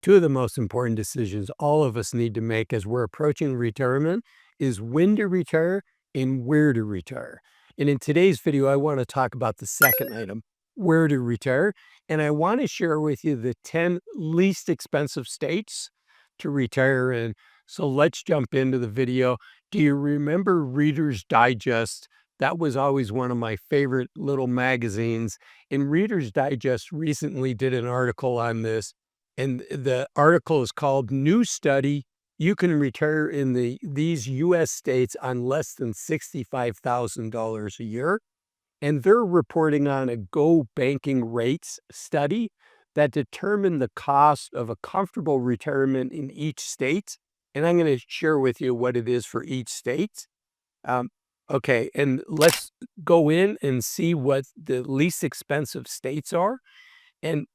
Two of the most important decisions all of us need to make as we're approaching retirement is when to retire and where to retire. And in today's video, I want to talk about the second item, where to retire. And I want to share with you the 10 least expensive states to retire in. So let's jump into the video. Do you remember Reader's Digest? That was always one of my favorite little magazines. And Reader's Digest recently did an article on this. And the article is called New Study, You Can Retire in these US states on less than $65,000 a year. And they're reporting on a Go Banking Rates study that determined the cost of a comfortable retirement in each state. And I'm going to share with you what it is for each state. Um, okay, and let's go in and see what the least expensive states are. And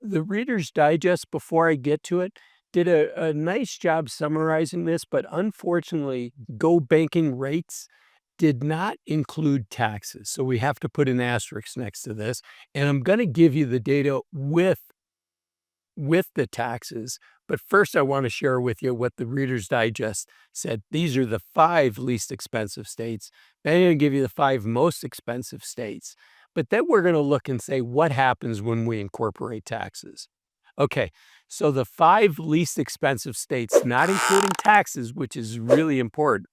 the Reader's Digest, before I get to it, did a nice job summarizing this, but unfortunately, Go Banking Rates did not include taxes. So we have to put an asterisk next to this. And I'm going to give you the data with the taxes. But first, I want to share with you what the Reader's Digest said. These are the 5 least expensive states. Then I'm going to give you the 5 most expensive states. But then we're going to look and say, what happens when we incorporate taxes? Okay, so the 5 least expensive states, not including taxes, which is really important,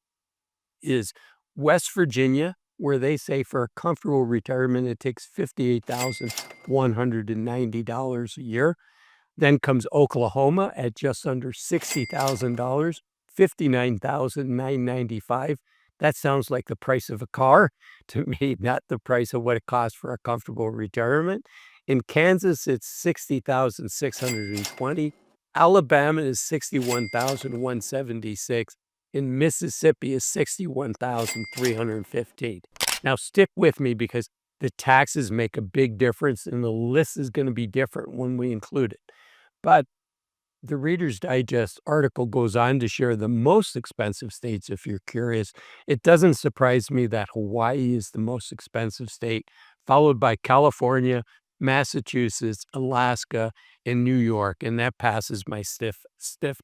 is West Virginia, where they say for a comfortable retirement, it takes $58,190 a year. Then comes Oklahoma at just under $60,000, $59,995. That sounds like the price of a car to me, not the price of what it costs for a comfortable retirement. In Kansas, it's $60,620. Alabama is $61,176. In Mississippi is $61,315. Now stick with me because the taxes make a big difference and the list is going to be different when we include it. But the Reader's Digest article goes on to share the most expensive states if you're curious. It doesn't surprise me that Hawaii is the most expensive state, followed by California, Massachusetts, Alaska, and New York, and that passes my stiff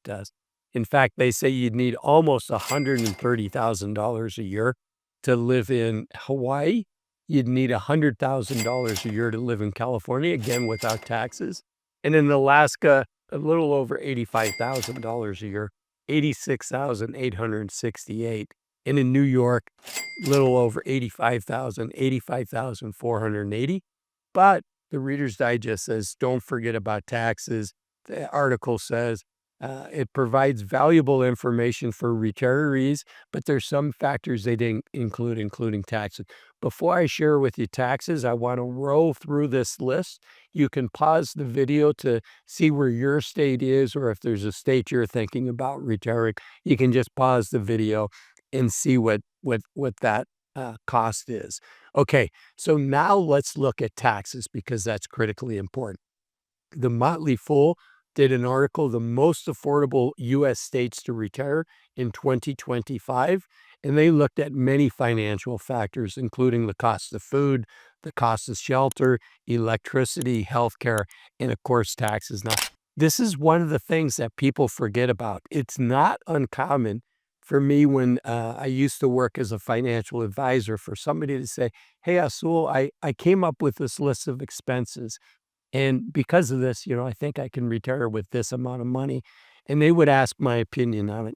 test. In fact, they say you'd need almost $130,000 a year to live in Hawaii. You'd need $100,000 a year to live in California, again, without taxes. And in Alaska, a little over $85,000 a year, $86,868. And in New York, a little over $85,480. But the Reader's Digest says, don't forget about taxes. The article says, it provides valuable information for retirees, but there's some factors they didn't include, including taxes. Before I share with you taxes, I want to roll through this list. You can pause the video to see where your state is, or if there's a state you're thinking about retiring, you can just pause the video and see what that cost is. Okay, so now let's look at taxes because that's critically important. The Motley Fool did an article, The Most Affordable U.S. States to Retire in 2025, and they looked at many financial factors, including the cost of food, the cost of shelter, electricity, healthcare, and of course, taxes. Now, this is one of the things that people forget about. It's not uncommon for me when I used to work as a financial advisor for somebody to say, hey, Azul, I came up with this list of expenses. And because of this, I think I can retire with this amount of money. And they would ask my opinion on it.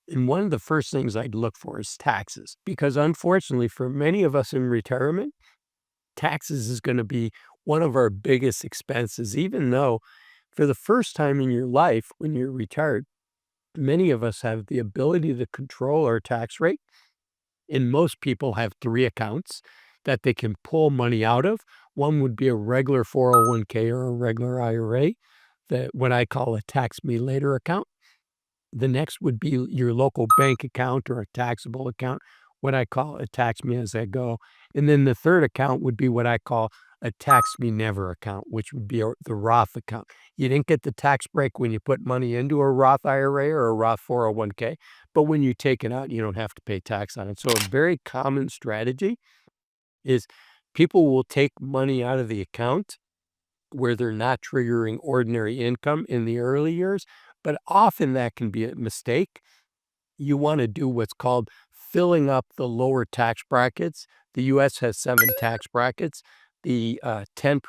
And one of the first things I'd look for is taxes, because unfortunately, for many of us in retirement, taxes is going to be one of our biggest expenses, even though for the first time in your life, when you're retired, many of us have the ability to control our tax rate. And most people have 3 accounts that they can pull money out of. One would be a regular 401k or a regular IRA, what I call a tax me later account. The next would be your local bank account or a taxable account, what I call a tax me as I go. And then the third account would be what I call a tax me never account, which would be the Roth account. You didn't get the tax break when you put money into a Roth IRA or a Roth 401k, but when you take it out, you don't have to pay tax on it. So a very common strategy is people will take money out of the account where they're not triggering ordinary income in the early years, but often that can be a mistake. You want to do what's called filling up the lower tax brackets. The US has 7 tax brackets, the 10%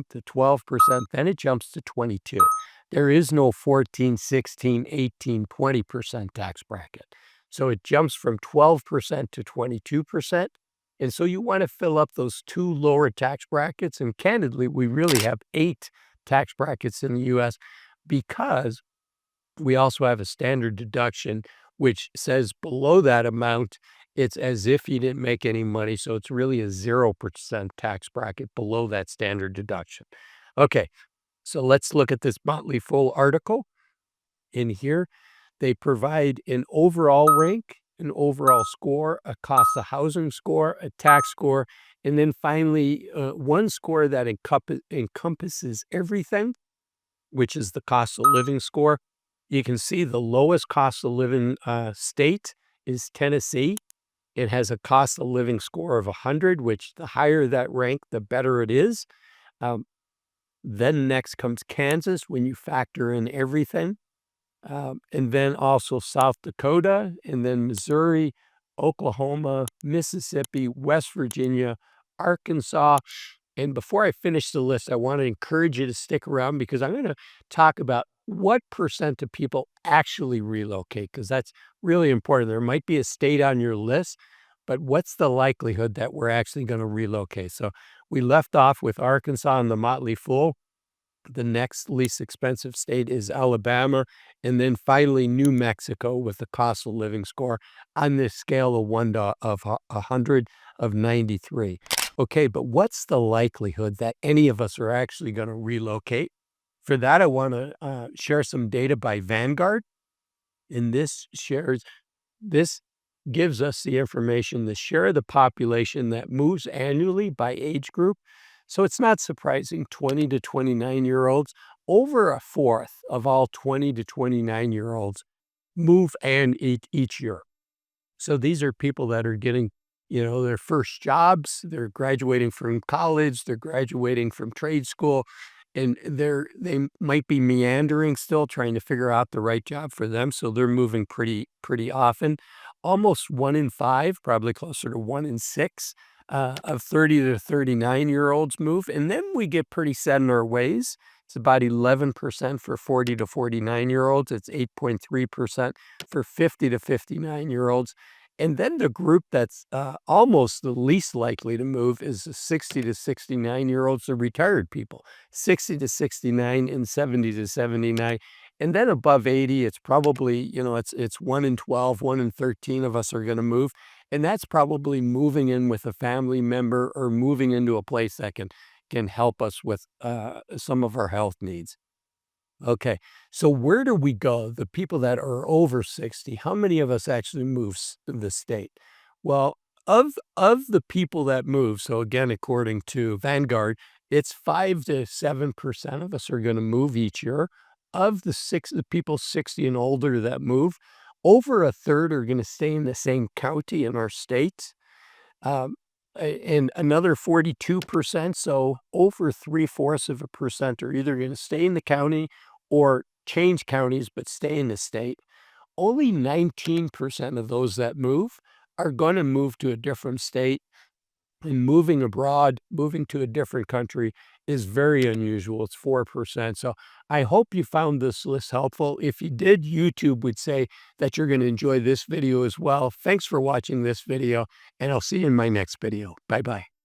to 12%, then it jumps to 22. There is no 14, 16, 18, 20% tax bracket. So it jumps from 12% to 22%. And so you want to fill up those 2 lower tax brackets. And candidly, we really have 8 tax brackets in the US because we also have a standard deduction, which says below that amount, it's as if you didn't make any money. So it's really a 0% tax bracket below that standard deduction. Okay, so let's look at this Motley Fool article. In here, they provide an overall rank, an overall score, a cost of housing score, a tax score, and then finally one score that encompasses everything, which is the cost of living score. You can see the lowest cost of living state is Tennessee. It has a cost of living score of 100, which the higher that rank, the better it is. Then next comes Kansas when you factor in everything. And then also South Dakota, and then Missouri, Oklahoma, Mississippi, West Virginia, Arkansas. And before I finish the list, I want to encourage you to stick around because I'm going to talk about what percent of people actually relocate, because that's really important. There might be a state on your list, but what's the likelihood that we're actually going to relocate? So we left off with Arkansas and the Motley Fool. The next least expensive state is Alabama, and then finally New Mexico with the cost of living score on this scale of 1 to 100 of 93. Okay, but what's the likelihood that any of us are actually going to relocate? For that, I want to share some data by Vanguard, and this gives us the information, the share of the population that moves annually by age group. So it's not surprising 20 to 29-year-olds, over a fourth of all 20 to 29-year-olds move each year. So these are people that are getting, their first jobs, they're graduating from college, they're graduating from trade school, and they might be meandering still, trying to figure out the right job for them. So they're moving pretty often. Almost 1 in 5, probably closer to 1 in 6 of 30 to 39-year-olds move. And then we get pretty set in our ways. It's about 11% for 40 to 49-year-olds. It's 8.3% for 50 to 59-year-olds. And then the group that's almost the least likely to move is the 60 to 69-year-olds, the retired people, 60 to 69 and 70 to 79. And then above 80, it's probably, it's 1 in 12, 1 in 13 of us are going to move. And that's probably moving in with a family member or moving into a place that can help us with some of our health needs. Okay, so where do we go? The people that are over 60, how many of us actually move the state? Well, of the people that move, so again, according to Vanguard, it's 5 to 7% of us are going to move each year. Of the people 60 and older that move, over a third are going to stay in the same county in our state. And another 42%, so over 3/4% are either going to stay in the county or change counties but stay in the state. Only 19% of those that move are going to move to a different state. And moving abroad, moving to a different country is very unusual. It's 4%. So I hope you found this list helpful. If you did, YouTube would say that you're going to enjoy this video as well. Thanks for watching this video, and I'll see you in my next video. Bye-bye.